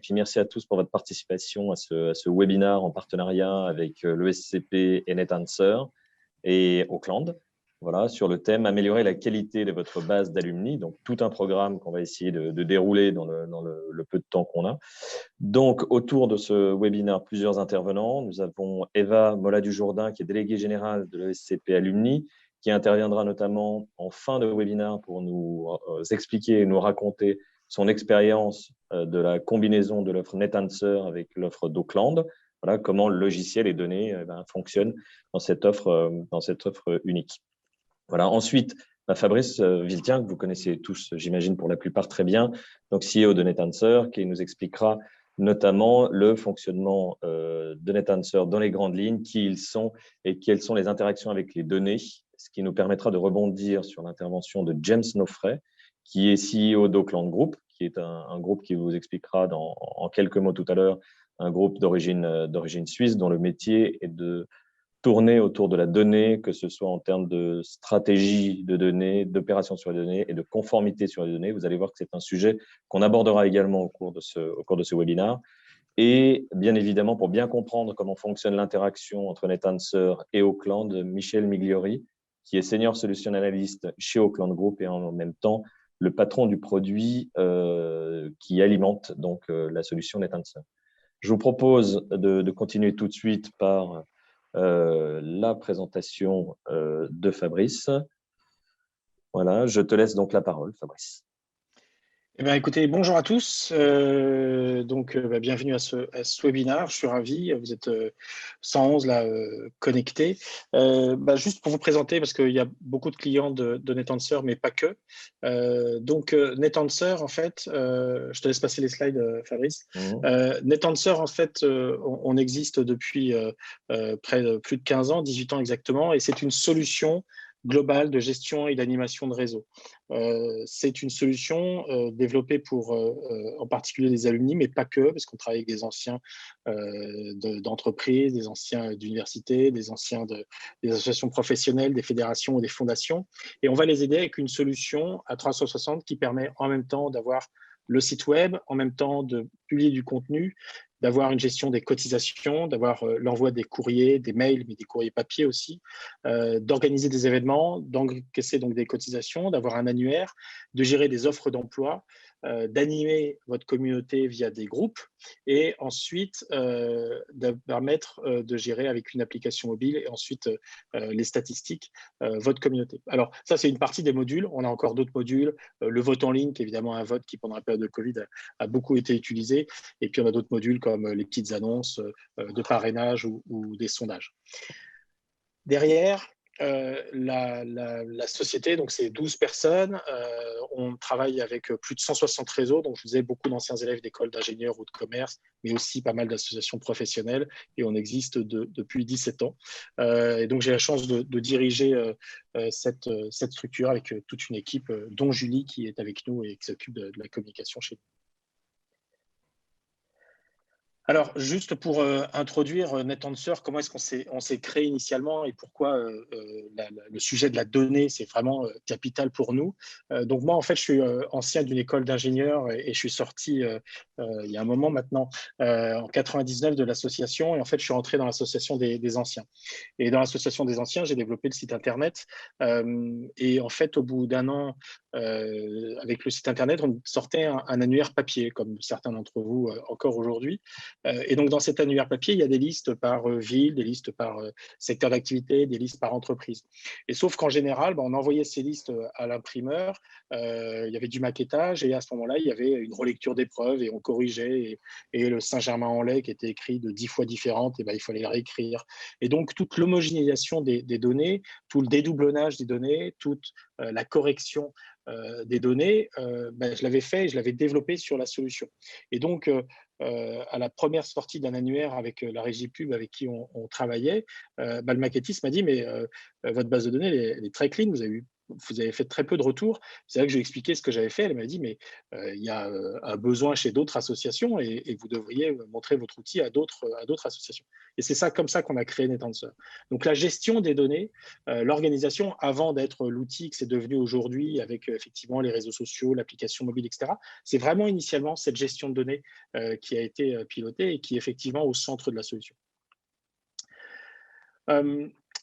puis merci à tous pour votre participation à ce webinaire en partenariat avec l'ESCP et NetAnswer et Auckland. Voilà, sur le thème améliorer la qualité de votre base d'alumni. Donc, tout un programme qu'on va essayer de dérouler dans le peu de temps qu'on a. Donc, autour de ce webinaire, plusieurs intervenants. Nous avons Eva Mola-Dujardin, qui est déléguée générale de l'ESCP Alumni, qui interviendra notamment en fin de webinaire pour nous expliquer et nous raconter son expérience de la combinaison de l'offre NetAnswer avec l'offre d'Auckland. Voilà comment le logiciel et données fonctionnent dans cette offre unique. Voilà. Ensuite, Fabrice Villetien, que vous connaissez tous, j'imagine pour la plupart très bien, donc CEO de NetAnswer, qui nous expliquera notamment le fonctionnement de NetAnswer dans les grandes lignes, qui ils sont et quelles sont les interactions avec les données, ce qui nous permettra de rebondir sur l'intervention de James Nofray, qui est CEO d'Auckland Group, qui est un groupe qui vous expliquera en quelques mots tout à l'heure, un groupe d'origine suisse dont le métier est de tourner autour de la donnée, que ce soit en termes de stratégie de données, d'opération sur les données et de conformité sur les données. Vous allez voir que c'est un sujet qu'on abordera également au cours de ce webinaire. Et bien évidemment, pour bien comprendre comment fonctionne l'interaction entre NetAnswer et Auckland, Michel Migliori, qui est Senior Solution Analyst chez Auckland Group et en même temps le patron du produit qui alimente donc la solution NetAnswer. Je vous propose de continuer tout de suite par la présentation de Fabrice. Voilà, je te laisse donc la parole, Fabrice. Eh bien, écoutez, bonjour à tous. Bienvenue à ce webinaire. Je suis ravi. Vous êtes 111 là connectés. Juste pour vous présenter, parce qu'il y a beaucoup de clients de NetAnswer, mais pas que. NetAnswer, en fait, je te laisse passer les slides, Fabrice. NetAnswer, en fait, on existe depuis plus de 15 ans, 18 ans exactement, et c'est une solution globale de gestion et d'animation de réseau. C'est une solution développée pour en particulier les alumni, mais pas que, parce qu'on travaille avec des anciens d'entreprises, des anciens d'universités, des anciens des associations professionnelles, des fédérations ou des fondations. Et on va les aider avec une solution à 360 qui permet en même temps d'avoir le site web, en même temps de publier du contenu, d'avoir une gestion des cotisations, d'avoir l'envoi des courriers, des mails, mais des courriers papier aussi, d'organiser des événements, d'encaisser donc des cotisations, d'avoir un annuaire, de gérer des offres d'emploi, d'animer votre communauté via des groupes et ensuite de permettre de gérer avec une application mobile et ensuite les statistiques, votre communauté. Alors ça, c'est une partie des modules. On a encore d'autres modules. Le vote en ligne, qui est évidemment un vote qui, pendant la période de Covid, a beaucoup été utilisé. Et puis, on a d'autres modules comme les petites annonces de parrainage ou des sondages. Derrière, la société, donc c'est 12 personnes. On travaille avec plus de 160 réseaux. Donc, je vous disais, beaucoup d'anciens élèves d'écoles d'ingénieurs ou de commerce, mais aussi pas mal d'associations professionnelles. Et on existe depuis 17 ans. Et donc, j'ai la chance de diriger cette structure avec toute une équipe, dont Julie qui est avec nous et qui s'occupe de la communication chez nous. Alors, juste pour introduire NetAnswer, comment est-ce qu'on s'est créé initialement et pourquoi le sujet de la donnée, c'est vraiment capital pour nous. Donc moi, en fait, je suis ancien d'une école d'ingénieurs et je suis sorti il y a un moment maintenant, en 99 de l'association. Et en fait, je suis rentré dans l'association des anciens. Et dans l'association des anciens, j'ai développé le site Internet. Et en fait, au bout d'un an, avec le site Internet, on sortait un annuaire papier, comme certains d'entre vous encore aujourd'hui. Et donc, dans cet annuaire papier, il y a des listes par ville, des listes par secteur d'activité, des listes par entreprise. Et sauf qu'en général, on envoyait ces listes à l'imprimeur, il y avait du maquettage, et à ce moment-là, il y avait une relecture d'épreuves, et on corrigeait, et le Saint-Germain-en-Laye, qui était écrit de 10 fois différente, et il fallait le réécrire. Et donc, toute l'homogénéisation des données, tout le dédoublonnage des données, toute la correction des données, je l'avais fait et je l'avais développé sur la solution. Et donc, à la première sortie d'un annuaire avec la régie pub avec qui on travaillait, le maquettiste m'a dit, mais votre base de données, elle est très clean, vous avez eu vous avez fait très peu de retours. C'est là que je lui ai expliqué ce que j'avais fait. Elle m'a dit, mais il y a un besoin chez d'autres associations et vous devriez montrer votre outil à d'autres associations. Et c'est comme ça qu'on a créé NetAnswer. Donc, la gestion des données, l'organisation, avant d'être l'outil que c'est devenu aujourd'hui avec effectivement les réseaux sociaux, l'application mobile, etc., c'est vraiment initialement cette gestion de données qui a été pilotée et qui est effectivement au centre de la solution.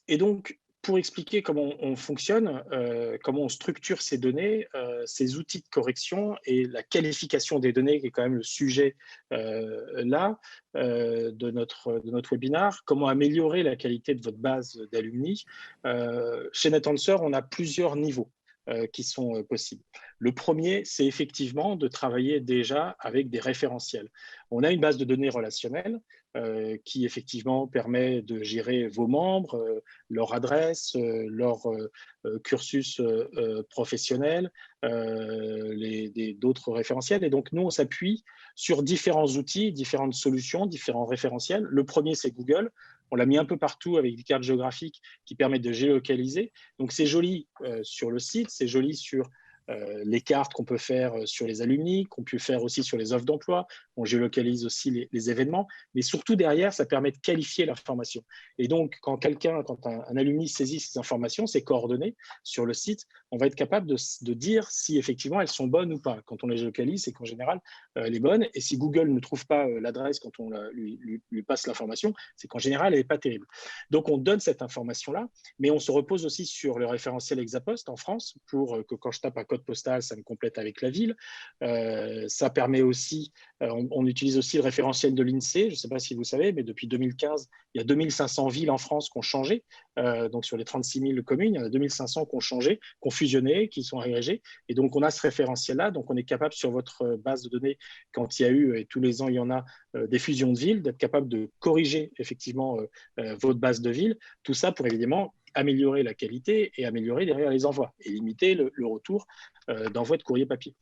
Et donc, pour expliquer comment on fonctionne, comment on structure ces données, ces outils de correction et la qualification des données, qui est quand même le sujet là de notre webinaire, comment améliorer la qualité de votre base d'alumni. Chez NetAnswer, on a plusieurs niveaux qui sont possibles. Le premier, c'est effectivement de travailler déjà avec des référentiels. On a une base de données relationnelle qui effectivement permet de gérer vos membres, leur adresse, leur cursus professionnel, d'autres référentiels. Et donc, nous, on s'appuie sur différents outils, différentes solutions, différents référentiels. Le premier, c'est Google. On l'a mis un peu partout avec des cartes géographiques qui permettent de géolocaliser. Donc, c'est joli sur le site, c'est joli sur les cartes qu'on peut faire sur les alumni, qu'on peut faire aussi sur les offres d'emploi. On géolocalise aussi les événements, mais surtout derrière, ça permet de qualifier l'information. Et donc, quand un alumni saisit ces informations, ces coordonnées sur le site, on va être capable de dire si effectivement elles sont bonnes ou pas. Quand on les géolocalise, c'est qu'en général, elle est bonne. Et si Google ne trouve pas l'adresse quand on lui passe l'information, c'est qu'en général, elle n'est pas terrible. Donc, on donne cette information-là, mais on se repose aussi sur le référentiel Exapost en France pour que quand je tape un code postal, ça me complète avec la ville. Ça permet aussi, on utilise aussi le référentiel de l'INSEE, je ne sais pas si vous savez, mais depuis 2015, il y a 2500 villes en France qui ont changé. Donc sur les 36 000 communes, il y en a 2500 qui ont changé, qui ont fusionné, qui sont agrégées. Et donc on a ce référentiel-là, donc on est capable sur votre base de données, quand il y a eu, et tous les ans il y en a, des fusions de villes, d'être capable de corriger effectivement votre base de ville. Tout ça pour évidemment améliorer la qualité et améliorer derrière les envois et limiter le retour d'envoi de courrier papier.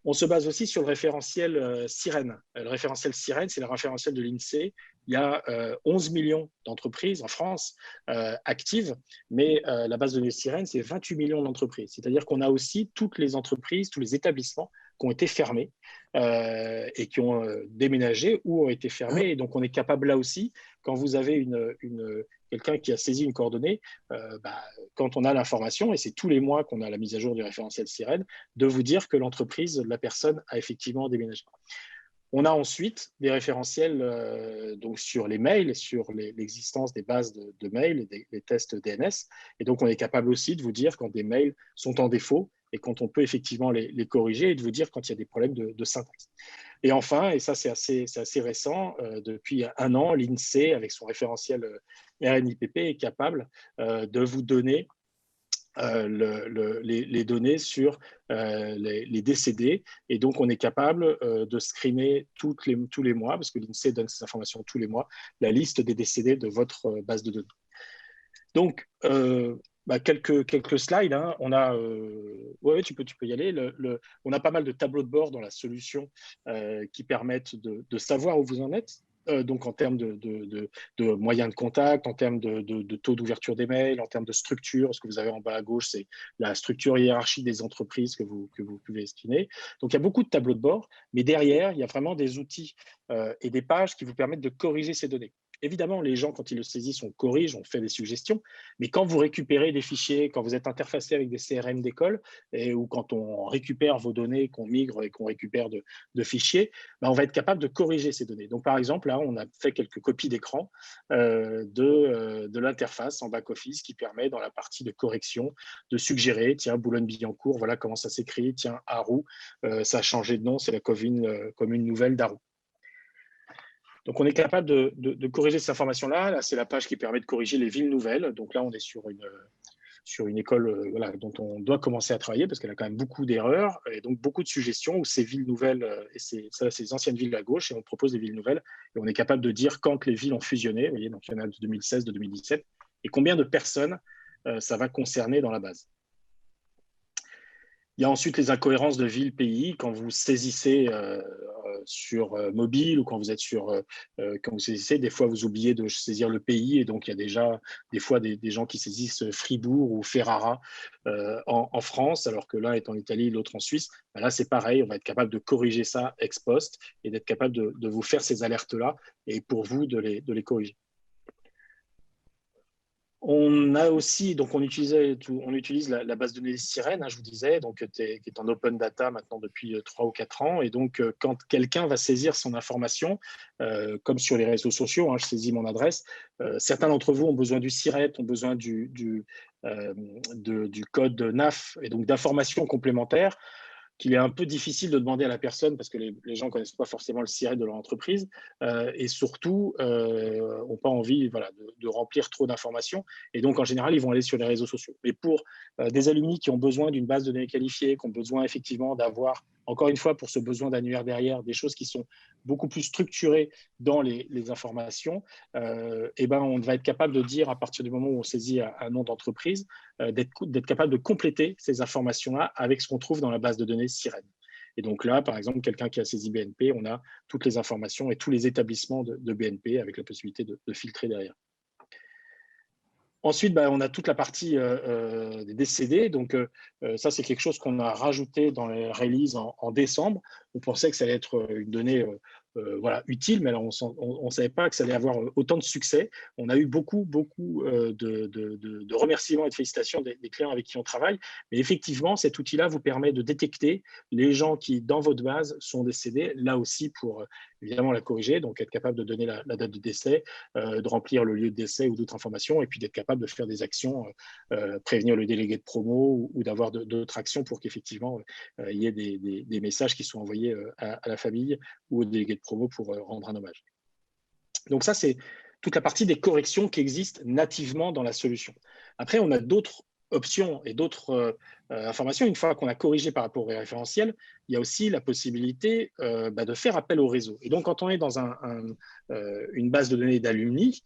On se base aussi sur le référentiel Sirène. Le référentiel Sirène, c'est le référentiel de l'INSEE. Il y a 11 millions d'entreprises en France actives, mais la base de données Sirène, c'est 28 millions d'entreprises. C'est-à-dire qu'on a aussi toutes les entreprises, tous les établissements qui ont été fermés et qui ont déménagé ou ont été fermés. Et donc, on est capable là aussi, quand vous avez quelqu'un qui a saisi une coordonnée, quand on a l'information, et c'est tous les mois qu'on a la mise à jour du référentiel Sirène, de vous dire que l'entreprise, la personne a effectivement déménagé. On a ensuite des référentiels donc sur les mails, sur l'existence des bases de mails et des tests DNS. Et donc, on est capable aussi de vous dire quand des mails sont en défaut et quand on peut effectivement les corriger et de vous dire quand il y a des problèmes de syntaxe. Et enfin, et ça c'est assez récent, depuis 1 an, l'INSEE, avec son référentiel RNIPP, est capable de vous donner les données sur les décédés. Et donc, on est capable de screener tous les mois, parce que l'INSEE donne ces informations tous les mois, la liste des décédés de votre base de données. Donc, quelques slides. Hein. On a, tu peux y aller. On a pas mal de tableaux de bord dans la solution qui permettent de savoir où vous en êtes. Donc en termes de moyens de contact, en termes de taux d'ouverture des mails, en termes de structure. Ce que vous avez en bas à gauche, c'est la structure hiérarchique des entreprises que vous pouvez screener. Donc il y a beaucoup de tableaux de bord, mais derrière, il y a vraiment des outils et des pages qui vous permettent de corriger ces données. Évidemment, les gens, quand ils le saisissent, on corrige, on fait des suggestions, mais quand vous récupérez des fichiers, quand vous êtes interfacé avec des CRM d'école, ou quand on récupère vos données, qu'on migre et qu'on récupère de fichiers, on va être capable de corriger ces données. Donc, par exemple, là, on a fait quelques copies d'écran de l'interface en back-office qui permet, dans la partie de correction, de suggérer, tiens, Boulogne-Billancourt, voilà comment ça s'écrit, tiens, Arroux, ça a changé de nom, c'est la commune nouvelle d'Arroux. Donc, on est capable de corriger cette information-là. Là, c'est la page qui permet de corriger les villes nouvelles. Donc là, on est sur une école dont on doit commencer à travailler parce qu'elle a quand même beaucoup d'erreurs et donc beaucoup de suggestions où ces villes nouvelles, et c'est les anciennes villes à gauche, et on propose des villes nouvelles. Et on est capable de dire quand les villes ont fusionné. Vous voyez, donc il y en a de 2016, de 2017, et combien de personnes ça va concerner dans la base. Il y a ensuite les incohérences de ville-pays. Quand vous saisissez sur mobile ou quand vous êtes quand vous saisissez, des fois vous oubliez de saisir le pays et donc il y a déjà des fois des gens qui saisissent Fribourg ou Ferrara en France, alors que l'un est en Italie, l'autre en Suisse. Ben là, c'est pareil, on va être capable de corriger ça ex post et d'être capable de vous faire ces alertes-là et pour vous de les corriger. On a aussi, donc on utilise la base de données Sirène, hein, je vous disais, donc, qui est en open data maintenant depuis 3 ou 4 ans. Et donc, quand quelqu'un va saisir son information, comme sur les réseaux sociaux, hein, je saisis mon adresse, certains d'entre vous ont besoin du SIRET, ont besoin du code NAF et donc d'informations complémentaires qu'il est un peu difficile de demander à la personne parce que les gens ne connaissent pas forcément le SIRET de leur entreprise et surtout n'ont pas envie de remplir trop d'informations. Et donc, en général, ils vont aller sur les réseaux sociaux. Mais pour des alumni qui ont besoin d'une base de données qualifiée, qui ont besoin effectivement d'avoir, encore une fois, pour ce besoin d'annuaire derrière, des choses qui sont beaucoup plus structurées dans les informations, et ben, on va être capable de dire, à partir du moment où on saisit un nom d'entreprise, d'être capable de compléter ces informations-là avec ce qu'on trouve dans la base de données Sirène. Et donc là, par exemple, quelqu'un qui a saisi BNP, on a toutes les informations et tous les établissements de BNP avec la possibilité de filtrer derrière. Ensuite, on a toute la partie des décédés. Donc, ça, c'est quelque chose qu'on a rajouté dans les releases en décembre. On pensait que ça allait être une donnée utile, mais alors on ne savait pas que ça allait avoir autant de succès. On a eu beaucoup de remerciements et de félicitations des clients avec qui on travaille. Mais effectivement, cet outil-là vous permet de détecter les gens qui, dans votre base, sont décédés, là aussi pour évidemment la corriger, donc être capable de donner la date de décès, de remplir le lieu de décès ou d'autres informations, et puis d'être capable de faire des actions, prévenir le délégué de promo ou d'avoir d'autres actions pour qu'effectivement il y ait des messages qui soient envoyés à la famille ou au délégué de promo pour rendre un hommage. Donc ça, c'est toute la partie des corrections qui existent nativement dans la solution. Après, on a d'autres options et d'autres informations. Une fois qu'on a corrigé par rapport au référentiel, il y a aussi la possibilité de faire appel au réseau. Et donc, quand on est dans une base de données d'alumni,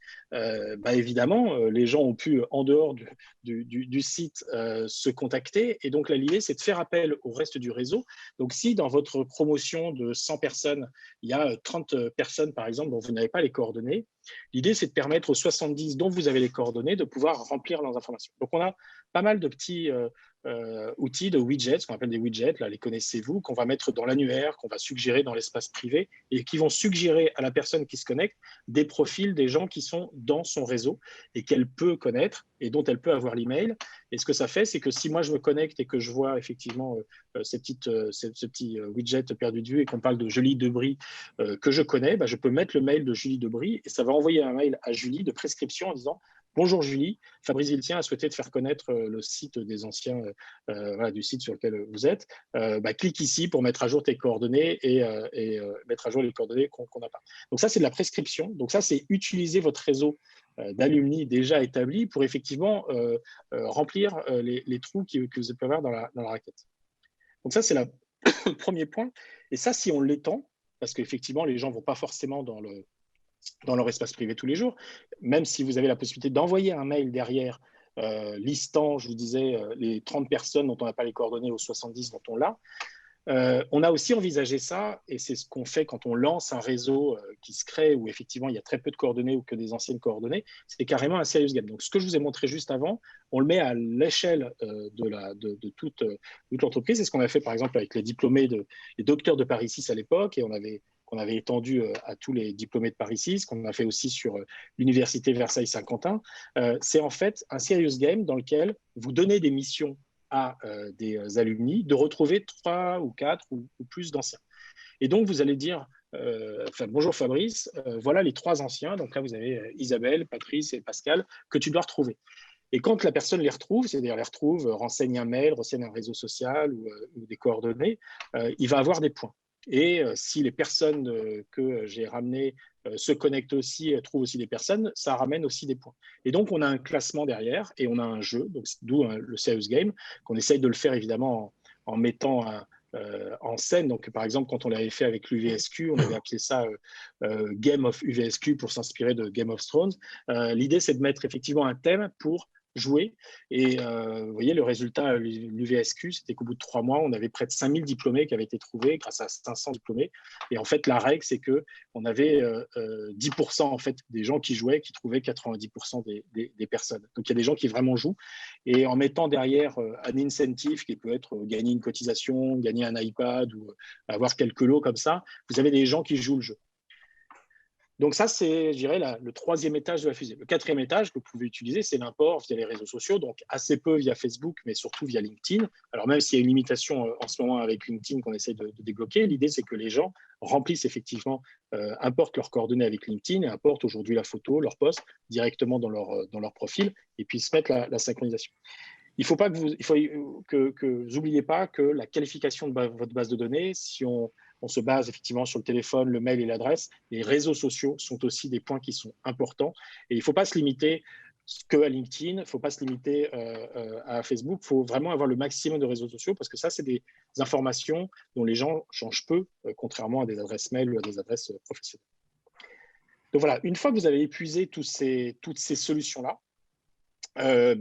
évidemment, les gens ont pu, en dehors du site, se contacter. Et donc, l'idée, c'est de faire appel au reste du réseau. Donc, si dans votre promotion de 100 personnes, il y a 30 personnes, par exemple, dont vous n'avez pas les coordonnées, l'idée, c'est de permettre aux 70 dont vous avez les coordonnées de pouvoir remplir leurs informations. Donc, on a pas mal de petits outils de widgets, ce qu'on appelle des widgets, là, les connaissez-vous, qu'on va mettre dans l'annuaire, qu'on va suggérer dans l'espace privé et qui vont suggérer à la personne qui se connecte des profils des gens qui sont dans son réseau et qu'elle peut connaître et dont elle peut avoir l'email. Et ce que ça fait, c'est que si moi je me connecte et que je vois effectivement ce petit widget perdu de vue et qu'on parle de Julie Debris que je connais, je peux mettre le mail de Julie Debris et ça va envoyer un mail à Julie de prescription en disant: bonjour Julie, Fabrice Villetien a souhaité te faire connaître le site des anciens, du site sur lequel vous êtes. Clique ici pour mettre à jour tes coordonnées et mettre à jour les coordonnées qu'on n'a pas. Donc ça, c'est de la prescription. Donc ça, c'est utiliser votre réseau d'alumni déjà établi pour effectivement remplir les trous que vous pouvez avoir dans la raquette. Donc ça, c'est le premier point. Et ça, si on l'étend, parce qu'effectivement, les gens ne vont pas forcément dans leur espace privé tous les jours, même si vous avez la possibilité d'envoyer un mail derrière listant, je vous disais, les 30 personnes dont on n'a pas les coordonnées aux 70 dont on l'a. On a aussi envisagé ça, et c'est ce qu'on fait quand on lance un réseau qui se crée, où effectivement il y a très peu de coordonnées ou que des anciennes coordonnées, c'est carrément un serious game. Donc ce que je vous ai montré juste avant, on le met à l'échelle de toute l'entreprise. C'est ce qu'on a fait par exemple avec les diplômés, les docteurs de Paris 6 à l'époque, et qu'on avait étendu à tous les diplômés de Paris 6, qu'on a fait aussi sur l'université Versailles-Saint-Quentin. C'est en fait un serious game dans lequel vous donnez des missions à des alumni de retrouver 3 ou 4 ou plus d'anciens. Et donc, vous allez dire, bonjour Fabrice, voilà les 3 anciens. Donc là, vous avez Isabelle, Patrice et Pascal que tu dois retrouver. Et quand la personne les retrouve, c'est-à-dire les retrouve, renseigne un mail, renseigne un réseau social ou des coordonnées, il va avoir des points. Et si les personnes que j'ai ramenées se connectent aussi, trouvent aussi des personnes, ça ramène aussi des points. Et donc, on a un classement derrière et on a un jeu, d'où le serious game, qu'on essaye de le faire évidemment en mettant en scène. Donc, par exemple, quand on l'avait fait avec l'UVSQ, on avait appelé ça Game of UVSQ pour s'inspirer de Game of Thrones. L'idée, c'est de mettre effectivement un thème pour joué. Et vous voyez, le résultat, l'UVSQ, c'était qu'au bout de 3 mois, on avait près de 5000 diplômés qui avaient été trouvés grâce à 500 diplômés. Et en fait, la règle, c'est qu'on avait 10% en fait, des gens qui jouaient qui trouvaient 90% des personnes. Donc, il y a des gens qui vraiment jouent. Et en mettant derrière un incentive qui peut être gagner une cotisation, gagner un iPad ou avoir quelques lots comme ça, vous avez des gens qui jouent le jeu. Donc ça, c'est, je dirais, le troisième étage de la fusée. Le quatrième étage que vous pouvez utiliser, c'est l'import via les réseaux sociaux, donc assez peu via Facebook, mais surtout via LinkedIn. Alors même s'il y a une limitation en ce moment avec LinkedIn qu'on essaie de débloquer, l'idée, c'est que les gens remplissent effectivement, importent leurs coordonnées avec LinkedIn et importent aujourd'hui la photo, leur post directement dans leur profil et puissent mettre la synchronisation. Il faut pas que vous n'oubliez pas que la qualification de votre base de données, si on se base effectivement sur le téléphone, le mail et l'adresse, les réseaux sociaux sont aussi des points qui sont importants. Et il ne faut pas se limiter que à LinkedIn, il ne faut pas se limiter à Facebook. Il faut vraiment avoir le maximum de réseaux sociaux parce que ça, c'est des informations dont les gens changent peu, contrairement à des adresses mail ou à des adresses professionnelles. Donc voilà, une fois que vous avez épuisé toutes ces solutions-là,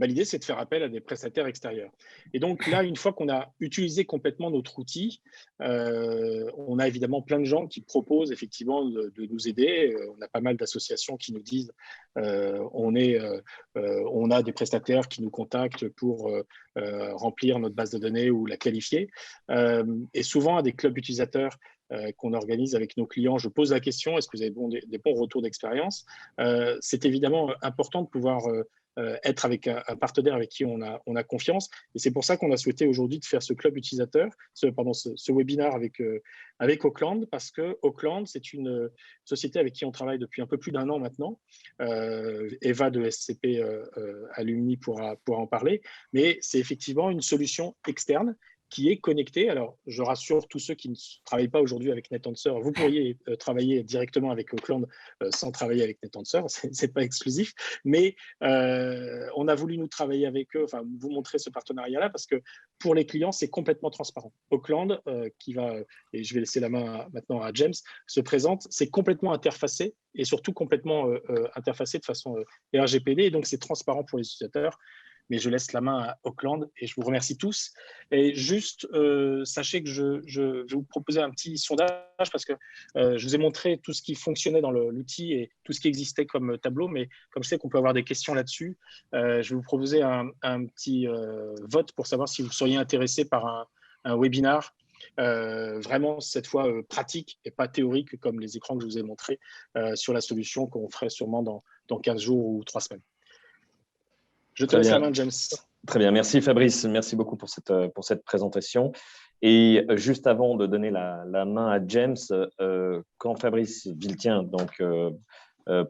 l'idée, c'est de faire appel à des prestataires extérieurs. Et donc là, une fois qu'on a utilisé complètement notre outil, on a évidemment plein de gens qui proposent effectivement de nous aider. On a pas mal d'associations qui nous disent on a des prestataires qui nous contactent pour remplir notre base de données ou la qualifier. Et souvent, à des clubs utilisateurs qu'on organise avec nos clients, je pose la question, est-ce que vous avez des bons retours d'expérience? C'est évidemment important de pouvoir être avec un partenaire avec qui on a confiance. Et c'est pour ça qu'on a souhaité aujourd'hui de faire ce club utilisateur, ce webinaire avec Auckland, parce que Auckland, c'est une société avec qui on travaille depuis un peu plus d'1 an maintenant. Eva de SCP Alumni pourra en parler, mais c'est effectivement une solution externe qui est connecté. Alors, je rassure tous ceux qui ne travaillent pas aujourd'hui avec NetAnswer, vous pourriez travailler directement avec Auckland sans travailler avec NetAnswer, c'est pas exclusif, mais on a voulu nous travailler avec eux, enfin vous montrer ce partenariat-là parce que pour les clients, c'est complètement transparent. Auckland, qui va, et je vais laisser la main maintenant à James, se présente, c'est complètement interfacé et surtout complètement interfacé de façon RGPD, et donc c'est transparent pour les utilisateurs. Mais je laisse la main à Auckland et je vous remercie tous. Et juste, sachez que je vais vous proposer un petit sondage parce que je vous ai montré tout ce qui fonctionnait dans l'outil et tout ce qui existait comme tableau, mais comme je sais qu'on peut avoir des questions là-dessus, je vais vous proposer un petit vote pour savoir si vous seriez intéressé par un webinar vraiment cette fois pratique et pas théorique comme les écrans que je vous ai montrés sur la solution qu'on ferait sûrement dans 15 jours ou 3 semaines. Je te laisse la main, James. Très bien, merci Fabrice, merci beaucoup pour cette présentation. Et juste avant de donner la main à James, quand Fabrice Villetien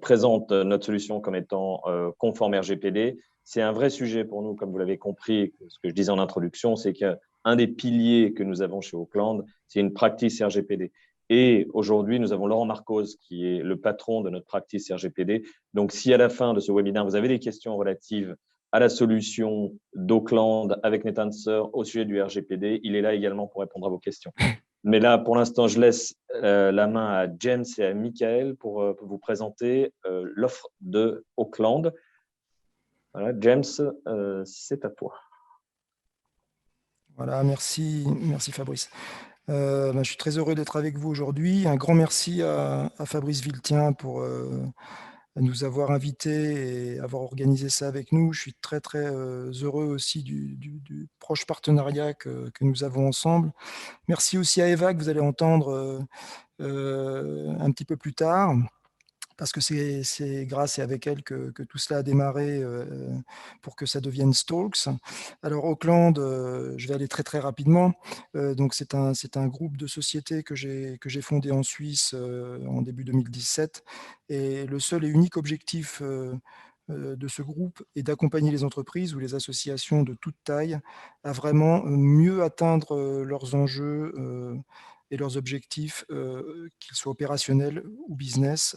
présente notre solution comme étant conforme RGPD, c'est un vrai sujet pour nous, comme vous l'avez compris, ce que je disais en introduction, c'est qu'un des piliers que nous avons chez Auckland, c'est une practice RGPD. Et aujourd'hui, nous avons Laurent Marcos, qui est le patron de notre practice RGPD. Donc, si à la fin de ce webinaire, vous avez des questions relatives à la solution d'Auckland avec NetAnswer au sujet du RGPD, il est là également pour répondre à vos questions. Mais là, pour l'instant, je laisse la main à James et à Michael pour vous présenter l'offre de Auckland. Voilà, James, c'est à toi. Voilà, merci Fabrice. Je suis très heureux d'être avec vous aujourd'hui. Un grand merci à Fabrice Villetien pour nous avoir invités et avoir organisé ça avec nous. Je suis très heureux aussi du proche partenariat que nous avons ensemble. Merci aussi à Eva que vous allez entendre un petit peu plus tard, parce que c'est grâce et avec elle que tout cela a démarré pour que ça devienne Stalks. Alors Auckland, je vais aller très rapidement. Donc c'est un groupe de sociétés que j'ai fondé en Suisse en début 2017. Et le seul et unique objectif de ce groupe est d'accompagner les entreprises ou les associations de toute taille à vraiment mieux atteindre leurs enjeux et leurs objectifs, qu'ils soient opérationnels ou business,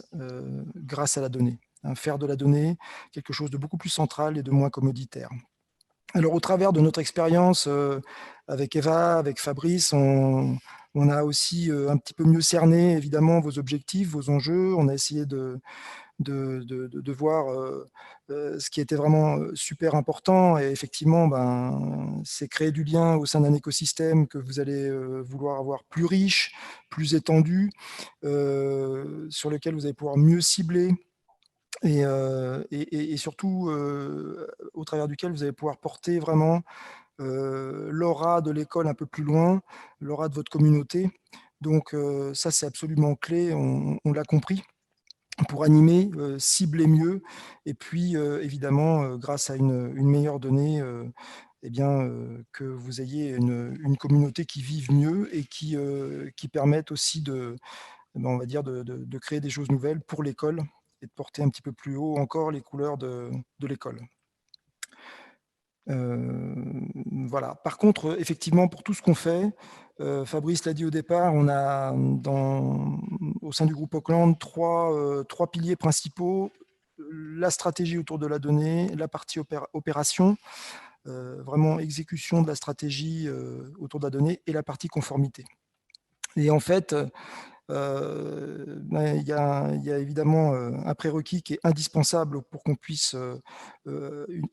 grâce à la donnée. Faire de la donnée quelque chose de beaucoup plus central et de moins commoditaire. Alors, au travers de notre expérience avec Eva, avec Fabrice, on a aussi un petit peu mieux cerné, évidemment, vos objectifs, vos enjeux. On a essayé de de voir ce qui était vraiment super important. Et effectivement, c'est créer du lien au sein d'un écosystème que vous allez vouloir avoir plus riche, plus étendu, sur lequel vous allez pouvoir mieux cibler. Et surtout, au travers duquel vous allez pouvoir porter vraiment l'aura de l'école un peu plus loin, l'aura de votre communauté. Donc ça, c'est absolument clé, on l'a compris, pour animer, cibler mieux, et puis évidemment, grâce à une meilleure donnée, que vous ayez une communauté qui vive mieux et qui permette aussi on va dire de créer des choses nouvelles pour l'école et de porter un petit peu plus haut encore les couleurs de l'école. Voilà. Par contre, effectivement, pour tout ce qu'on fait, Fabrice l'a dit au départ, on a au sein du groupe Auckland trois piliers principaux: la stratégie autour de la donnée, la partie opération, vraiment exécution de la stratégie autour de la donnée, et la partie conformité. Et en fait, il y a évidemment un prérequis qui est indispensable pour qu'on puisse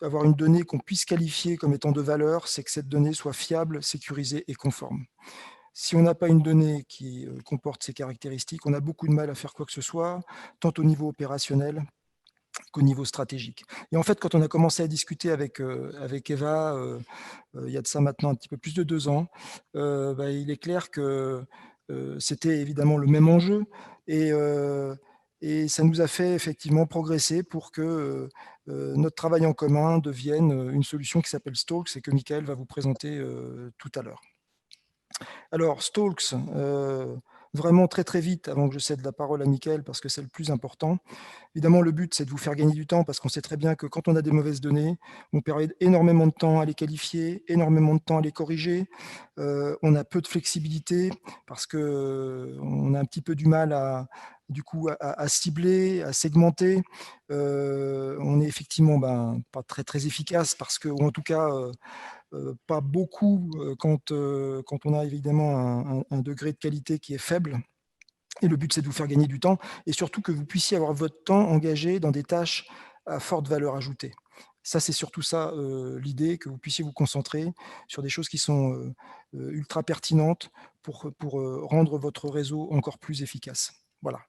avoir une donnée qu'on puisse qualifier comme étant de valeur, c'est que cette donnée soit fiable, sécurisée et conforme. Si on n'a pas une donnée qui comporte ces caractéristiques, on a beaucoup de mal à faire quoi que ce soit, tant au niveau opérationnel qu'au niveau stratégique. Et en fait, quand on a commencé à discuter avec Eva, il y a de ça maintenant un petit peu plus de 2 ans, il est clair que c'était évidemment le même enjeu, et ça nous a fait effectivement progresser pour que notre travail en commun devienne une solution qui s'appelle Stalks et que Michael va vous présenter tout à l'heure. Alors, Stalks, vraiment très très vite, avant que je cède la parole à Michael, parce que c'est le plus important. Évidemment, le but, c'est de vous faire gagner du temps, parce qu'on sait très bien que quand on a des mauvaises données, on perd énormément de temps à les qualifier, énormément de temps à les corriger. On a peu de flexibilité, parce qu'on a un petit peu du mal à cibler, à segmenter. On est effectivement pas très très efficace, ou en tout cas pas beaucoup quand on a évidemment un degré de qualité qui est faible. Et le but, c'est de vous faire gagner du temps, et surtout que vous puissiez avoir votre temps engagé dans des tâches à forte valeur ajoutée. Ça, c'est surtout ça l'idée, que vous puissiez vous concentrer sur des choses qui sont ultra pertinentes pour rendre votre réseau encore plus efficace. Voilà.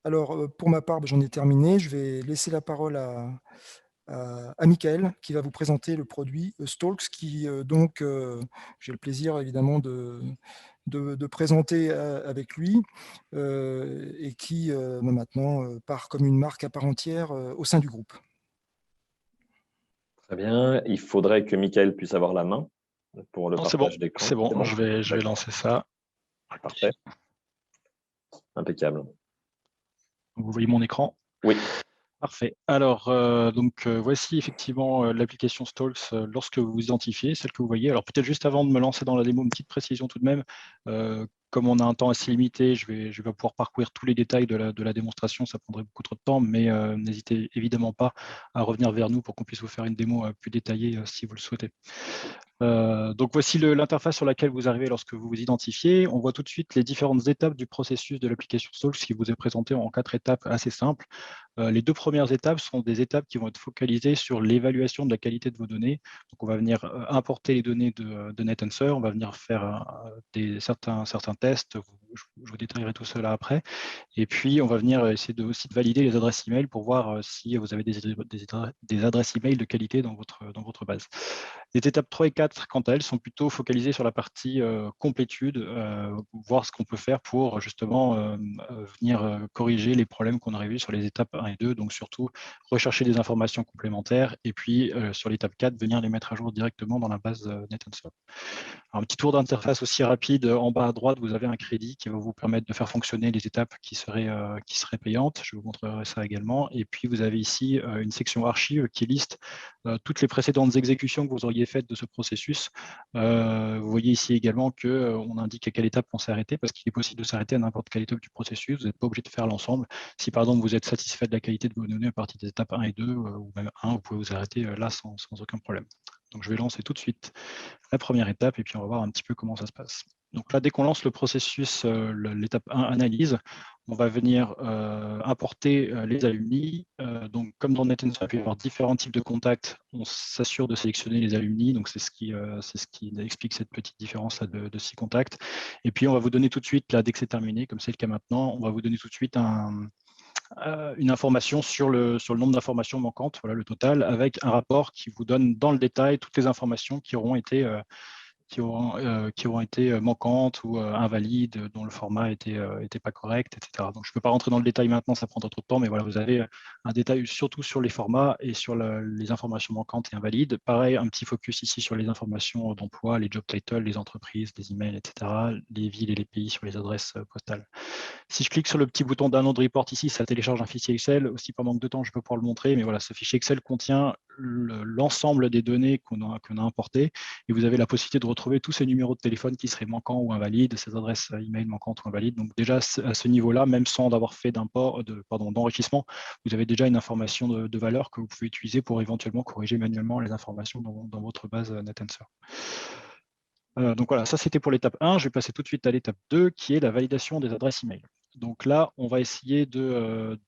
Alors, pour ma part, j'en ai terminé. Je vais laisser la parole à Michael, qui va vous présenter le produit Stalks, qui j'ai le plaisir évidemment de présenter avec lui, et qui maintenant part comme une marque à part entière au sein du groupe. Très bien. Il faudrait que Michael puisse avoir la main pour le partage d'écran. C'est bon, je vais lancer ça. Parfait. Impeccable. Vous voyez mon écran? Oui. Parfait. Alors, voici effectivement l'application Stalks lorsque vous vous identifiez, celle que vous voyez. Alors, peut-être juste avant de me lancer dans la démo, une petite précision tout de même. Comme on a un temps assez limité, je vais pas pouvoir parcourir tous les détails de la démonstration, ça prendrait beaucoup trop de temps, mais n'hésitez évidemment pas à revenir vers nous pour qu'on puisse vous faire une démo plus détaillée si vous le souhaitez. Donc voici l'interface sur laquelle vous arrivez lorsque vous vous identifiez. On voit tout de suite les différentes étapes du processus de l'application Stalks qui vous est présenté en 4 étapes assez simples. Les 2 premières étapes sont des étapes qui vont être focalisées sur l'évaluation de la qualité de vos données. Donc on va venir importer les données de NetAnswer, on va venir faire certains tests, je vous détaillerai tout cela après. Et puis on va venir essayer aussi de valider les adresses email pour voir si vous avez des adresses email de qualité dans votre base. Les étapes 3 et 4, quant à elles, sont plutôt focalisées sur la partie complétude, voir ce qu'on peut faire pour justement venir corriger les problèmes qu'on aurait vus sur les étapes 1 et 2, donc surtout rechercher des informations complémentaires, et puis sur l'étape 4, venir les mettre à jour directement dans la base NetAnswer. Alors, un petit tour d'interface aussi rapide, en bas à droite, vous avez un crédit qui va vous permettre de faire fonctionner les étapes qui seraient payantes, je vous montrerai ça également, et puis vous avez ici une section archive qui liste toutes les précédentes exécutions que vous auriez faites de ce processus. Vous voyez ici également qu'on indique à quelle étape on s'est arrêté, parce qu'il est possible de s'arrêter à n'importe quelle étape du processus. Vous n'êtes pas obligé de faire l'ensemble. Si par exemple vous êtes satisfait de la qualité de vos données à partir des étapes 1 et 2, ou même 1, vous pouvez vous arrêter là sans aucun problème. Donc je vais lancer tout de suite la première étape et puis on va voir un petit peu comment ça se passe. Donc là, dès qu'on lance le processus, l'étape 1, analyse, on va venir importer les alumni. Donc, comme dans NetAnswer, il peut y avoir différents types de contacts. On s'assure de sélectionner les alumni. Donc, c'est ce qui explique cette petite différence de 6 contacts. Et puis, on va vous donner tout de suite, là, dès que c'est terminé, comme c'est le cas maintenant, on va vous donner tout de suite une information sur le nombre d'informations manquantes, voilà le total, avec un rapport qui vous donne dans le détail toutes les informations qui auront été manquantes ou invalides, dont le format était pas correct, etc. Donc, je ne peux pas rentrer dans le détail maintenant, ça prendra trop de temps, mais voilà, vous avez un détail surtout sur les formats et sur les informations manquantes et invalides. Pareil, un petit focus ici sur les informations d'emploi, les job titles, les entreprises, les emails, etc., les villes et les pays sur les adresses postales. Si je clique sur le petit bouton Download Report ici, ça télécharge un fichier Excel. Aussi, par manque de temps, je peux pouvoir le montrer, mais voilà, ce fichier Excel contient l'ensemble des données qu'on a importées, et vous avez la possibilité de retrouver tous ces numéros de téléphone qui seraient manquants ou invalides, ces adresses email manquantes ou invalides. Donc déjà, à ce niveau-là, même sans avoir fait d'enrichissement, vous avez déjà une information de valeur que vous pouvez utiliser pour éventuellement corriger manuellement les informations dans votre base NetAnswer. Donc voilà, ça c'était pour l'étape 1. Je vais passer tout de suite à l'étape 2, qui est la validation des adresses email. Donc là, on va essayer de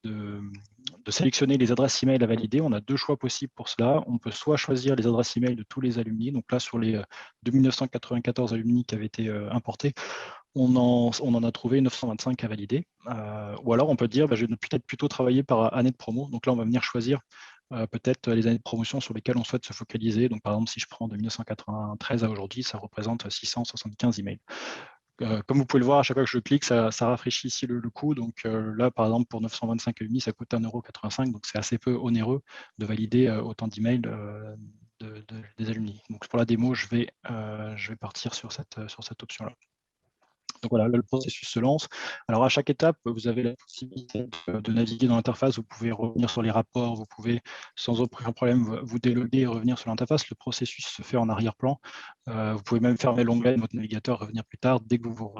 sélectionner les adresses email à valider. On a 2 choix possibles pour cela. On peut soit choisir les adresses email de tous les alumni. Donc là, sur les 2994 alumni qui avaient été importés, on en a trouvé 925 à valider. Ou alors, on peut dire, je vais peut-être plutôt travailler par année de promo. Donc là, on va venir choisir peut-être les années de promotion sur lesquelles on souhaite se focaliser. Donc, par exemple, si je prends de 1993 à aujourd'hui, ça représente 675 emails. Comme vous pouvez le voir, à chaque fois que je clique, ça rafraîchit ici le coût. Donc là, par exemple, pour 925 alumni, ça coûte 1,85 €. Donc, c'est assez peu onéreux de valider autant d'emails des alumni. Donc, pour la démo, je vais partir sur cette option-là. Donc voilà, là, le processus se lance. Alors, à chaque étape, vous avez la possibilité de naviguer dans l'interface. Vous pouvez revenir sur les rapports. Vous pouvez, sans aucun problème, vous déloguer et revenir sur l'interface. Le processus se fait en arrière-plan. Vous pouvez même fermer l'onglet de votre navigateur, revenir plus tard. Dès que vous vous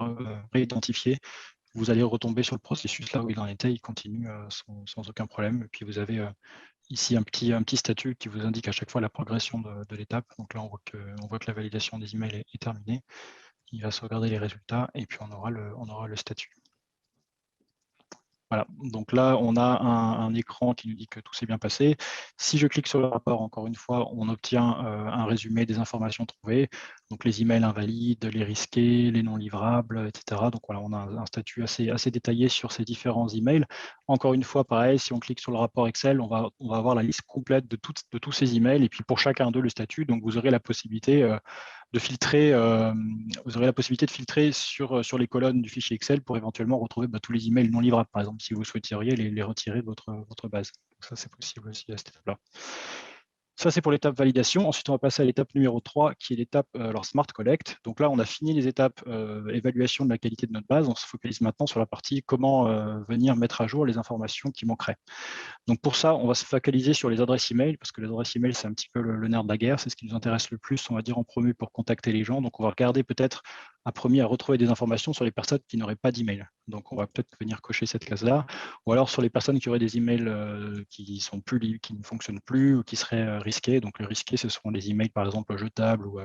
réidentifiez, vous allez retomber sur le processus là où il en était. Il continue sans aucun problème. Et puis, vous avez ici un petit statut qui vous indique à chaque fois la progression de l'étape. Donc là, on voit que la validation des emails est terminée. Il va sauvegarder les résultats et puis on aura le statut. Voilà, donc là, on a un écran qui nous dit que tout s'est bien passé. Si je clique sur le rapport, encore une fois, on obtient un résumé des informations trouvées, donc les emails invalides, les risqués, les non livrables, etc. Donc voilà, on a un statut assez détaillé sur ces différents emails. Encore une fois, pareil, si on clique sur le rapport Excel, on va avoir la liste complète de tous ces emails, et puis pour chacun d'eux, le statut. Donc vous aurez la possibilité de filtrer, sur les colonnes du fichier Excel pour éventuellement retrouver tous les emails non livrables, par exemple, si vous souhaiteriez les retirer de votre base. Donc ça, c'est possible aussi à cette étape-là. Ça, c'est pour l'étape validation. Ensuite, on va passer à l'étape numéro 3, qui est l'étape Smart Collect. Donc là, on a fini les étapes évaluation de la qualité de notre base. On se focalise maintenant sur la partie comment venir mettre à jour les informations qui manqueraient. Donc pour ça, on va se focaliser sur les adresses email, parce que les adresses email, c'est un petit peu le nerf de la guerre. C'est ce qui nous intéresse le plus, on va dire, en premier pour contacter les gens. Donc on va regarder peut-être à premier à retrouver des informations sur les personnes qui n'auraient pas d'email. Donc on va peut-être venir cocher cette case-là, ou alors sur les personnes qui auraient des emails qui ne fonctionnent plus ou qui seraient risqués. Donc le risqué, ce seront des emails par exemple jetables ou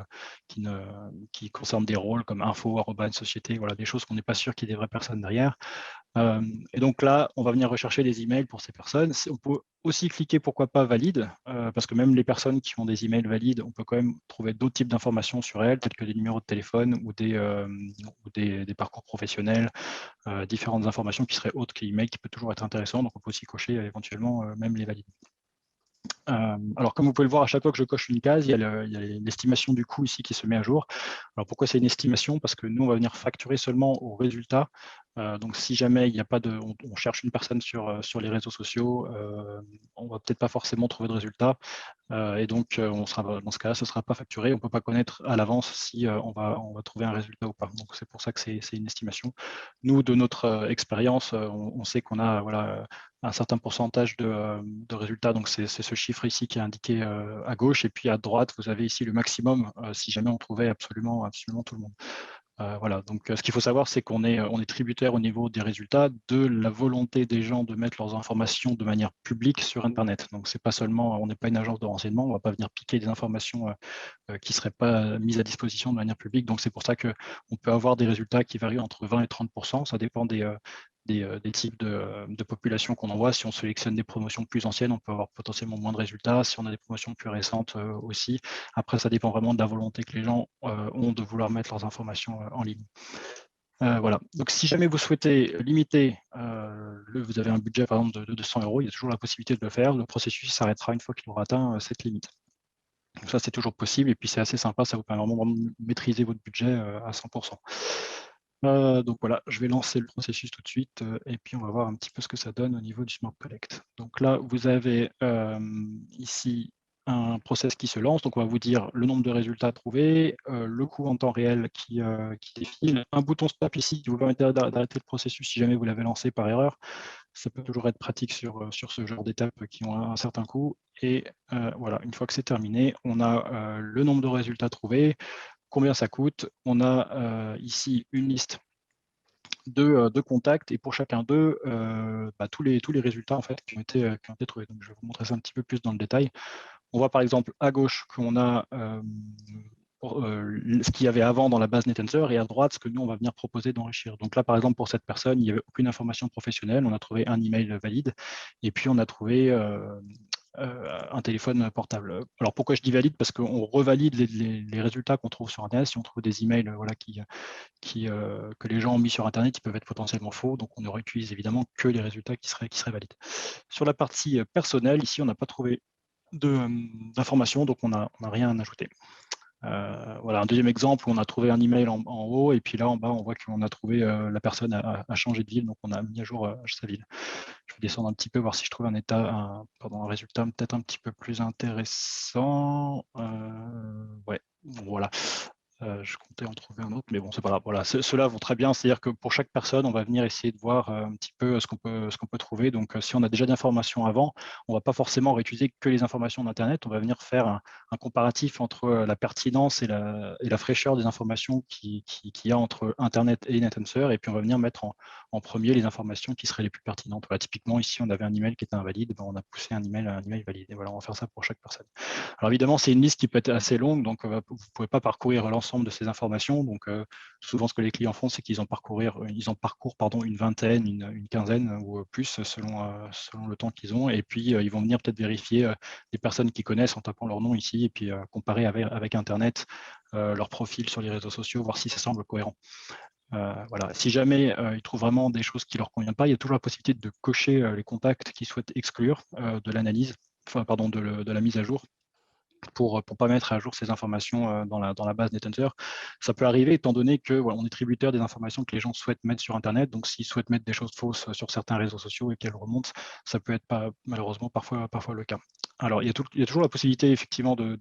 qui concernent des rôles comme info, @société, voilà, des choses qu'on n'est pas sûr qu'il y ait des vraies personnes derrière. Et donc là, on va venir rechercher des emails pour ces personnes. On peut aussi cliquer pourquoi pas valide, parce que même les personnes qui ont des emails valides, on peut quand même trouver d'autres types d'informations sur elles, telles que des numéros de téléphone ou des parcours professionnels, différentes informations qui seraient autres que l'email, qui peut toujours être intéressant. Donc on peut aussi cocher éventuellement même les valides. Alors, comme vous pouvez le voir, à chaque fois que je coche une case, il y a l'estimation du coût ici qui se met à jour. Alors, pourquoi c'est une estimation? Parce que nous, on va venir facturer seulement au résultat. Donc, si jamais il n'y a pas on cherche une personne sur les réseaux sociaux, on ne va peut-être pas forcément trouver de résultat. Et donc, dans ce cas-là, ce ne sera pas facturé. On ne peut pas connaître à l'avance si on va trouver un résultat ou pas. Donc, c'est pour ça que c'est une estimation. Nous, de notre expérience, on sait qu'on a un certain pourcentage de résultats. Donc, c'est ce chiffre ici qui est indiqué à gauche. Et puis, à droite, vous avez ici le maximum si jamais on trouvait absolument tout le monde. Voilà, donc ce qu'il faut savoir, c'est qu'on est, on est tributaire au niveau des résultats de la volonté des gens de mettre leurs informations de manière publique sur Internet. Donc, c'est pas seulement, on n'est pas une agence de renseignement, on ne va pas venir piquer des informations qui ne seraient pas mises à disposition de manière publique. Donc, c'est pour ça qu'on peut avoir des résultats qui varient entre 20 et 30%. Ça dépend des types de population qu'on envoie. Si on sélectionne des promotions plus anciennes, on peut avoir potentiellement moins de résultats. Si on a des promotions plus récentes aussi. Après, ça dépend vraiment de la volonté que les gens ont de vouloir mettre leurs informations en ligne. Voilà. Donc, si jamais vous souhaitez limiter, vous avez un budget par exemple de 200 €, il y a toujours la possibilité de le faire. Le processus s'arrêtera une fois qu'il aura atteint cette limite. Donc ça, c'est toujours possible et puis c'est assez sympa, ça vous permet vraiment de maîtriser votre budget à 100%. Donc voilà, je vais lancer le processus tout de suite et puis on va voir un petit peu ce que ça donne au niveau du Smart Collect. Donc là, vous avez ici un process qui se lance, donc on va vous dire le nombre de résultats trouvés, le coût en temps réel qui défile, un bouton stop ici qui vous permet d'arrêter le processus si jamais vous l'avez lancé par erreur. Ça peut toujours être pratique sur ce genre d'étapes qui ont un certain coût. Et voilà, une fois que c'est terminé, on a le nombre de résultats trouvés, combien ça coûte. On a ici une liste de contacts et pour chacun d'eux, tous les résultats en fait, qui ont été trouvés. Donc, je vais vous montrer ça un petit peu plus dans le détail. On voit par exemple à gauche qu'on a ce qu'il y avait avant dans la base NetAnswer et à droite ce que nous on va venir proposer d'enrichir. Donc là par exemple pour cette personne, il n'y avait aucune information professionnelle, on a trouvé un email valide et puis on a trouvé un téléphone portable. Alors pourquoi je dis valide? Parce qu'on revalide les résultats qu'on trouve sur Internet. Si on trouve des emails voilà, que les gens ont mis sur Internet, ils peuvent être potentiellement faux, donc on ne réutilise évidemment que les résultats qui seraient valides. Sur la partie personnelle, ici on n'a pas trouvé d'informations, donc on n'a rien à ajouter. Voilà, un deuxième exemple où on a trouvé un email en haut et puis là en bas on voit qu'on a trouvé la personne a changé de ville, donc on a mis à jour sa ville. Je vais descendre un petit peu voir si je trouve un résultat peut-être un petit peu plus intéressant. Ouais, voilà. Je comptais en trouver un autre, mais bon, c'est pas grave. Voilà, ceux-là vont très bien. C'est-à-dire que pour chaque personne, on va venir essayer de voir un petit peu ce qu'on peut trouver. Donc, si on a déjà d'informations avant, on ne va pas forcément réutiliser que les informations d'Internet. On va venir faire un comparatif entre la pertinence et la fraîcheur des informations qu'il y a entre Internet et NetAnswer. Et puis, on va venir mettre en premier les informations qui seraient les plus pertinentes. Voilà, typiquement, ici, on avait un email qui était invalide. Ben, on a poussé un email valide. Et voilà, on va faire ça pour chaque personne. Alors, évidemment, c'est une liste qui peut être assez longue. Donc, vous ne pouvez pas parcourir l'ensemble de ces informations. Donc, souvent, ce que les clients font, c'est qu'ils en parcourent une vingtaine, une quinzaine ou plus selon le temps qu'ils ont. Et puis, ils vont venir peut-être vérifier des personnes qu'ils connaissent en tapant leur nom ici et puis comparer avec Internet leur profil sur les réseaux sociaux, voir si ça semble cohérent. Voilà. Si jamais ils trouvent vraiment des choses qui ne leur conviennent pas, il y a toujours la possibilité de cocher les contacts qu'ils souhaitent exclure de l'analyse, de la mise à jour, pour ne pas mettre à jour ces informations dans la base NetAnswer. Ça peut arriver étant donné que voilà, on est tributaire des informations que les gens souhaitent mettre sur Internet. Donc, s'ils souhaitent mettre des choses fausses sur certains réseaux sociaux et qu'elles remontent, ça peut être malheureusement parfois le cas. Alors, il y a toujours la possibilité effectivement de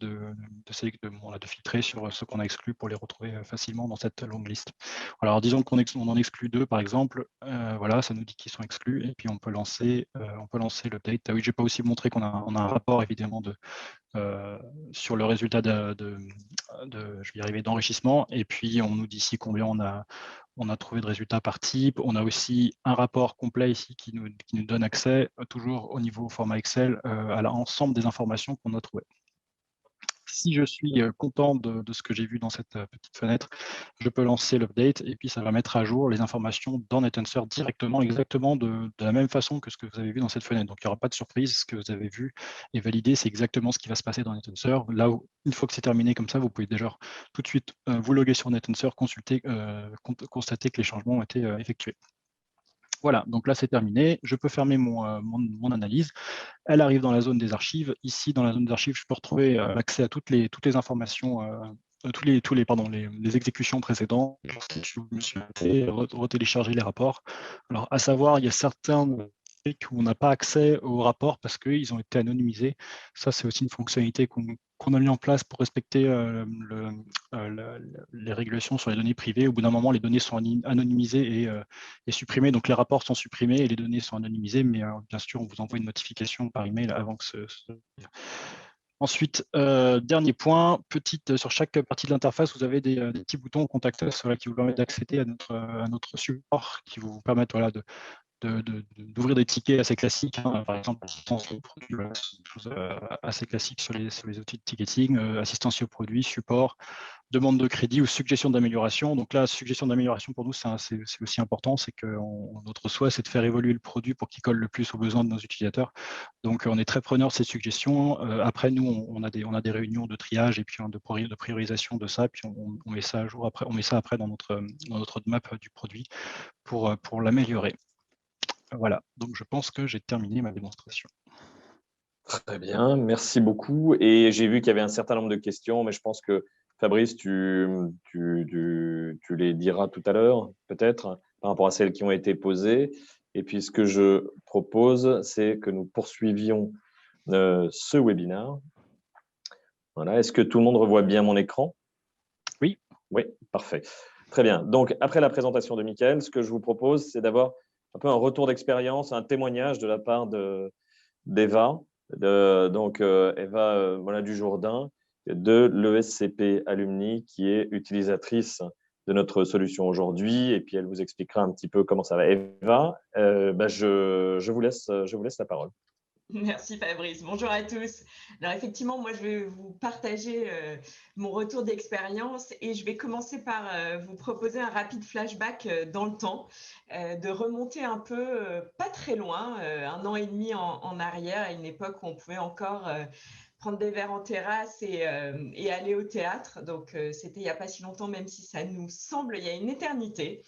filtrer sur ce qu'on a exclu pour les retrouver facilement dans cette longue liste. Alors, disons qu'on en exclut 2, par exemple. Voilà, ça nous dit qu'ils sont exclus et puis on peut lancer l'update. Ah oui, je n'ai pas aussi montré qu'on a un rapport évidemment sur le résultat je vais y arriver, d'enrichissement. Et puis, on nous dit ici combien on a trouvé de résultats par type. On a aussi un rapport complet ici qui nous donne accès, toujours au niveau format Excel, à l'ensemble des informations qu'on a trouvées. Si je suis content de ce que j'ai vu dans cette petite fenêtre, je peux lancer l'update et puis ça va mettre à jour les informations dans NetAnswer directement, exactement de la même façon que ce que vous avez vu dans cette fenêtre. Donc, il n'y aura pas de surprise. Ce que vous avez vu et validé, c'est exactement ce qui va se passer dans NetAnswer. Là, une fois que c'est terminé comme ça, vous pouvez déjà tout de suite vous loguer sur NetAnswer, constater que les changements ont été effectués. Voilà, donc là c'est terminé. Je peux fermer mon analyse. Elle arrive dans la zone des archives. Ici, dans la zone des archives, je peux retrouver l'accès à toutes les informations, les exécutions précédentes. Je me suis retélécharger les rapports. Alors, à savoir, il y a certains où on n'a pas accès aux rapports parce qu'ils ont été anonymisés. Ça, c'est aussi une fonctionnalité qu'on a mis en place pour respecter les régulations sur les données privées. Au bout d'un moment, les données sont anonymisées et supprimées. Donc, les rapports sont supprimés et les données sont anonymisées. Mais bien sûr, on vous envoie une notification par email avant que Ensuite, dernier point, sur chaque partie de l'interface, vous avez des petits boutons Contact Us qui vous permettent d'accéder à notre support, qui vous permettent d'ouvrir des tickets assez classiques, hein, par exemple assistance au produit, voilà, c'est une chose assez classique sur les outils de ticketing, assistance au produit, support, demande de crédit ou suggestion d'amélioration. Donc là, suggestion d'amélioration pour nous, c'est aussi important, c'est que notre souhait, c'est de faire évoluer le produit pour qu'il colle le plus aux besoins de nos utilisateurs. Donc on est très preneur de ces suggestions. Après, nous, on a des réunions de triage et puis de priorisation de ça, puis on met ça à jour après, on met ça après dans notre roadmap du produit pour l'améliorer. Voilà, donc je pense que j'ai terminé ma démonstration. Très bien, merci beaucoup. Et j'ai vu qu'il y avait un certain nombre de questions, mais je pense que Fabrice, tu les diras tout à l'heure, peut-être, par rapport à celles qui ont été posées. Et puis, ce que je propose, c'est que nous poursuivions ce webinaire. Voilà. Est-ce que tout le monde revoit bien mon écran? Oui. Oui, parfait. Très bien. Donc, après la présentation de Mickaël, ce que je vous propose, c'est d'avoir un peu un retour d'expérience, un témoignage de la part d'Eva. Donc, Eva Dujardin de l'ESCP Alumni, qui est utilisatrice de notre solution aujourd'hui. Et puis, elle vous expliquera un petit peu comment ça va. Eva, je vous laisse la parole. Merci Fabrice. Bonjour à tous. Alors effectivement, moi je vais vous partager mon retour d'expérience et je vais commencer par vous proposer un rapide flashback dans le temps, de remonter un peu, pas très loin, 1 an et demi en arrière, à une époque où on pouvait encore prendre des verres en terrasse et aller au théâtre. Donc c'était il n'y a pas si longtemps, même si ça nous semble il y a une éternité.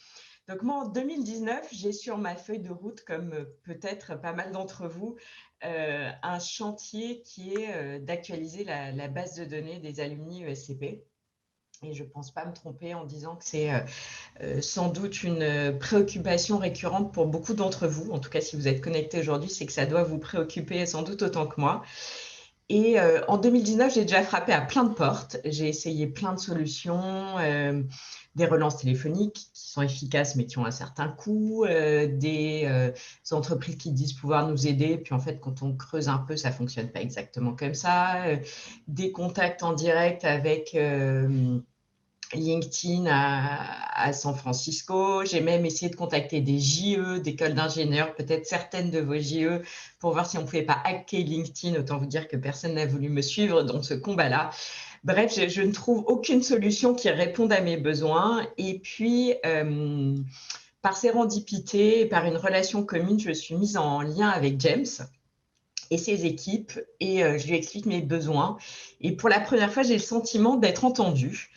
Donc moi, en 2019, j'ai sur ma feuille de route, comme peut-être pas mal d'entre vous, un chantier qui est d'actualiser la base de données des alumni ESCP. Et je ne pense pas me tromper en disant que c'est sans doute une préoccupation récurrente pour beaucoup d'entre vous. En tout cas, si vous êtes connectés aujourd'hui, c'est que ça doit vous préoccuper sans doute autant que moi. Et en 2019, j'ai déjà frappé à plein de portes. J'ai essayé plein de solutions, des relances téléphoniques qui sont efficaces mais qui ont un certain coût, des entreprises qui disent pouvoir nous aider, puis en fait, quand on creuse un peu, ça ne fonctionne pas exactement comme ça, des contacts en direct avec LinkedIn à San Francisco. J'ai même essayé de contacter des JE, d'écoles d'ingénieurs, peut-être certaines de vos JE, pour voir si on ne pouvait pas hacker LinkedIn. Autant vous dire que personne n'a voulu me suivre dans ce combat-là. Bref, je ne trouve aucune solution qui réponde à mes besoins. Et puis, par sérendipité et par une relation commune, je suis mise en lien avec James et ses équipes et je lui explique mes besoins. Et pour la première fois, j'ai le sentiment d'être entendue.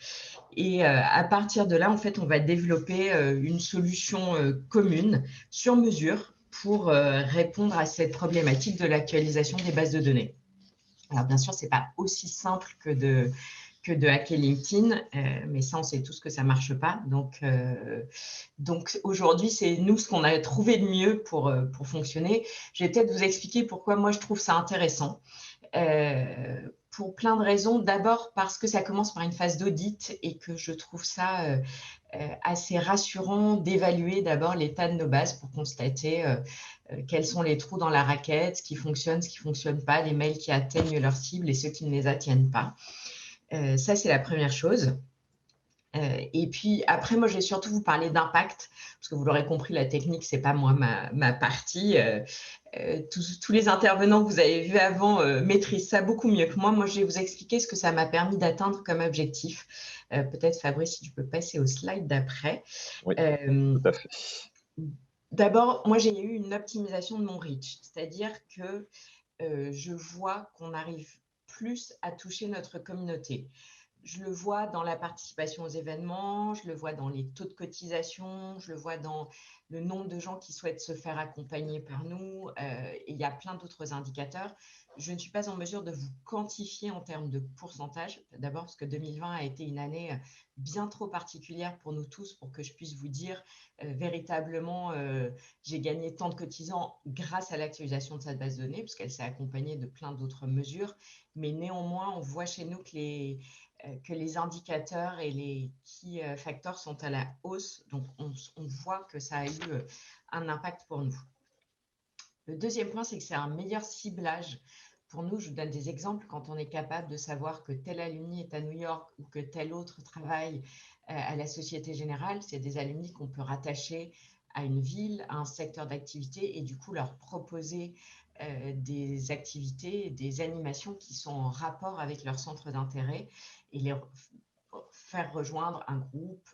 Et à partir de là, en fait, on va développer une solution commune sur mesure pour répondre à cette problématique de l'actualisation des bases de données. Alors, bien sûr, ce n'est pas aussi simple que de hacker LinkedIn, mais ça, on sait tous que ça ne marche pas. Donc aujourd'hui, c'est nous ce qu'on a trouvé de mieux pour fonctionner. Je vais peut-être vous expliquer pourquoi moi, je trouve ça intéressant. Pour plein de raisons. D'abord parce que ça commence par une phase d'audit et que je trouve ça assez rassurant d'évaluer d'abord l'état de nos bases pour constater quels sont les trous dans la raquette, ce qui fonctionne, ce qui ne fonctionne pas, les mails qui atteignent leur cible et ceux qui ne les atteignent pas. Ça, c'est la première chose. Et puis après, moi, je vais surtout vous parler d'impact, parce que vous l'aurez compris, la technique, ce n'est pas moi ma partie. Tous les intervenants que vous avez vus avant maîtrisent ça beaucoup mieux que moi. Moi, je vais vous expliquer ce que ça m'a permis d'atteindre comme objectif. Peut-être, Fabrice, si tu peux passer au slide d'après. Oui, tout à fait. D'abord, moi, j'ai eu une optimisation de mon reach, c'est-à-dire que je vois qu'on arrive plus à toucher notre communauté. Je le vois dans la participation aux événements, je le vois dans les taux de cotisation, je le vois dans le nombre de gens qui souhaitent se faire accompagner par nous. Et il y a plein d'autres indicateurs. Je ne suis pas en mesure de vous quantifier en termes de pourcentage. D'abord parce que 2020 a été une année bien trop particulière pour nous tous pour que je puisse vous dire véritablement j'ai gagné tant de cotisants grâce à l'actualisation de cette base de données, parce qu'elle s'est accompagnée de plein d'autres mesures. Mais néanmoins, on voit chez nous que les indicateurs et les key factors sont à la hausse. Donc, on voit que ça a eu un impact pour nous. Le deuxième point, c'est que c'est un meilleur ciblage Pour nous, je vous donne des exemples, quand on est capable de savoir que tel alumni est à New York ou que tel autre travaille à la Société Générale, c'est des alumni qu'on peut rattacher à une ville, à un secteur d'activité et du coup leur proposer des activités, des animations qui sont en rapport avec leur centre d'intérêt et les faire rejoindre un groupe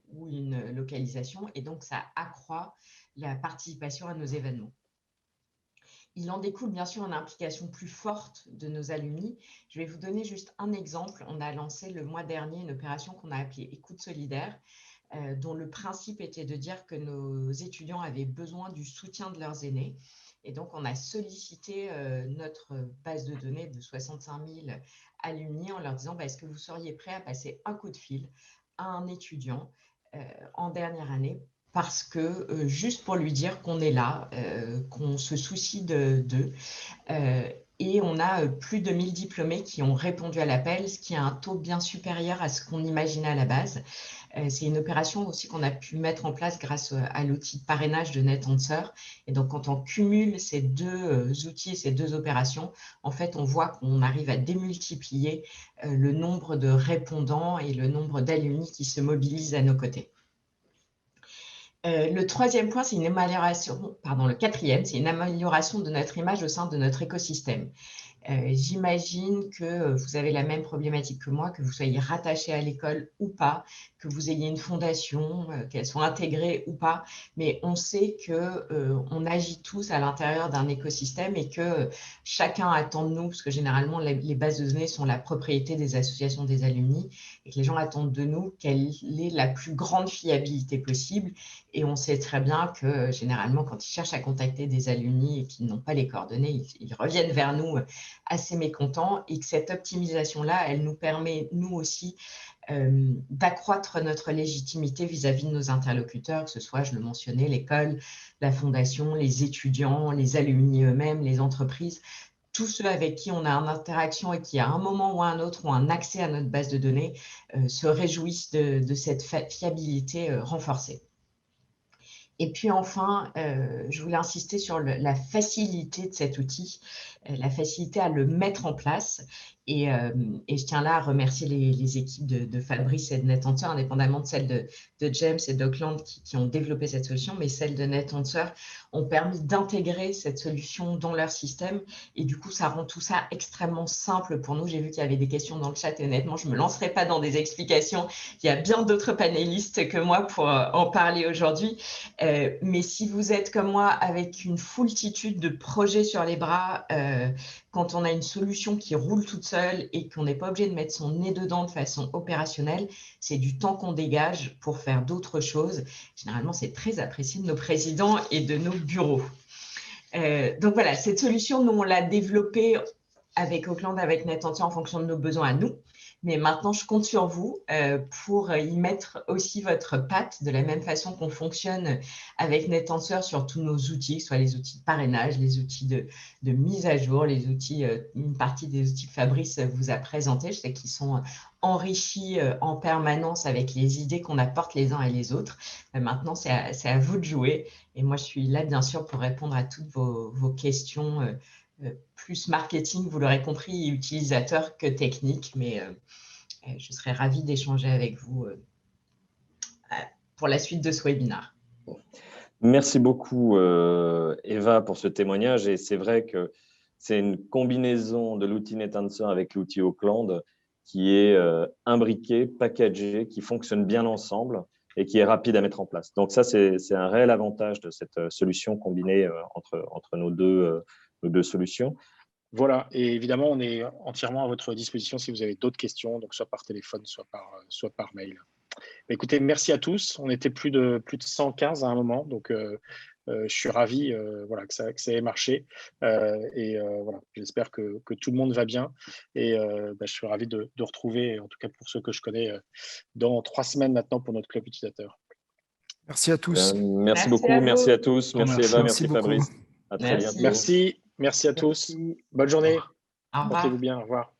ou une localisation. Et donc, ça accroît la participation à nos événements. Il en découle bien sûr une implication plus forte de nos alumni. Je vais vous donner juste un exemple. On a lancé le mois dernier une opération qu'on a appelée Écoute solidaire, dont le principe était de dire que nos étudiants avaient besoin du soutien de leurs aînés. Et donc, on a sollicité notre base de données de 65 000 alumni en leur disant est-ce que vous seriez prêts à passer un coup de fil à un étudiant en dernière année parce que juste pour lui dire qu'on est là, qu'on se soucie d'eux. Et on a plus de 1000 diplômés qui ont répondu à l'appel, ce qui est un taux bien supérieur à ce qu'on imaginait à la base. C'est une opération aussi qu'on a pu mettre en place grâce à l'outil de parrainage de NetAnswer. Et donc, quand on cumule ces deux outils et ces deux opérations, en fait, on voit qu'on arrive à démultiplier le nombre de répondants et le nombre d'alumni qui se mobilisent à nos côtés. Le troisième point, c'est une amélioration, le quatrième, c'est une amélioration de notre image au sein de notre écosystème. J'imagine que vous avez la même problématique que moi, que vous soyez rattaché à l'école ou pas, que vous ayez une fondation, qu'elle soit intégrée ou pas, mais on sait qu'on agit tous à l'intérieur d'un écosystème et que chacun attend de nous, parce que généralement les bases de données sont la propriété des associations des alumni, et que les gens attendent de nous quelle est la plus grande fiabilité possible. Et on sait très bien que généralement, quand ils cherchent à contacter des alumni et qu'ils n'ont pas les coordonnées, ils reviennent vers nous assez mécontents, et que cette optimisation-là, elle nous permet, nous aussi, d'accroître notre légitimité vis-à-vis de nos interlocuteurs, que ce soit, je le mentionnais, l'école, la fondation, les étudiants, les alumni eux-mêmes, les entreprises, tous ceux avec qui on a une interaction et qui, à un moment ou à un autre, ont un accès à notre base de données, se réjouissent de cette fiabilité renforcée. Et puis enfin, je voulais insister sur la facilité de cet outil, la facilité à le mettre en place. Et je tiens là à remercier les équipes de Fabrice et de NetAnswer, indépendamment de celles de James et d'Auckland qui ont développé cette solution, mais celles de NetAnswer ont permis d'intégrer cette solution dans leur système. Et du coup, ça rend tout ça extrêmement simple pour nous. J'ai vu qu'il y avait des questions dans le chat et honnêtement, je ne me lancerai pas dans des explications. Il y a bien d'autres panélistes que moi pour en parler aujourd'hui. Mais si vous êtes comme moi avec une foultitude de projets sur les bras, quand on a une solution qui roule toute seule et qu'on n'est pas obligé de mettre son nez dedans de façon opérationnelle, c'est du temps qu'on dégage pour faire d'autres choses. Généralement, c'est très apprécié de nos présidents et de nos bureaux. Donc voilà, cette solution, nous, on l'a développée avec Auckland, avec NetAnswer en fonction de nos besoins à nous. Mais maintenant, je compte sur vous pour y mettre aussi votre patte de la même façon qu'on fonctionne avec NetAnswer sur tous nos outils, que ce soit les outils de parrainage, les outils de mise à jour, les outils, une partie des outils que Fabrice vous a présentés. Je sais qu'ils sont enrichis en permanence avec les idées qu'on apporte les uns et les autres. Maintenant, c'est à vous de jouer. Et moi, je suis là, bien sûr, pour répondre à toutes vos questions plus marketing, vous l'aurez compris, utilisateur que technique, mais je serais ravie d'échanger avec vous pour la suite de ce webinaire. Merci beaucoup, Eva, pour ce témoignage. Et c'est vrai que c'est une combinaison de l'outil NetAnswer avec l'outil Auckland qui est imbriqué, packagé, qui fonctionne bien ensemble et qui est rapide à mettre en place. Donc ça, c'est un réel avantage de cette solution combinée entre nos deux solutions. Voilà, et évidemment, on est entièrement à votre disposition si vous avez d'autres questions, donc soit par téléphone, soit par mail. Écoutez, merci à tous. On était plus de 115 à un moment, donc je suis ravi voilà, que ça ait marché. Voilà, j'espère que tout le monde va bien. Et je suis ravi de retrouver, en tout cas pour ceux que je connais, dans 3 semaines maintenant pour notre club utilisateur. Merci à tous. Merci beaucoup, merci à tous. Merci Eva, merci beaucoup. Fabrice. À très bientôt. Merci à tous. Bonne journée. Au revoir. Portez-vous bien. Au revoir.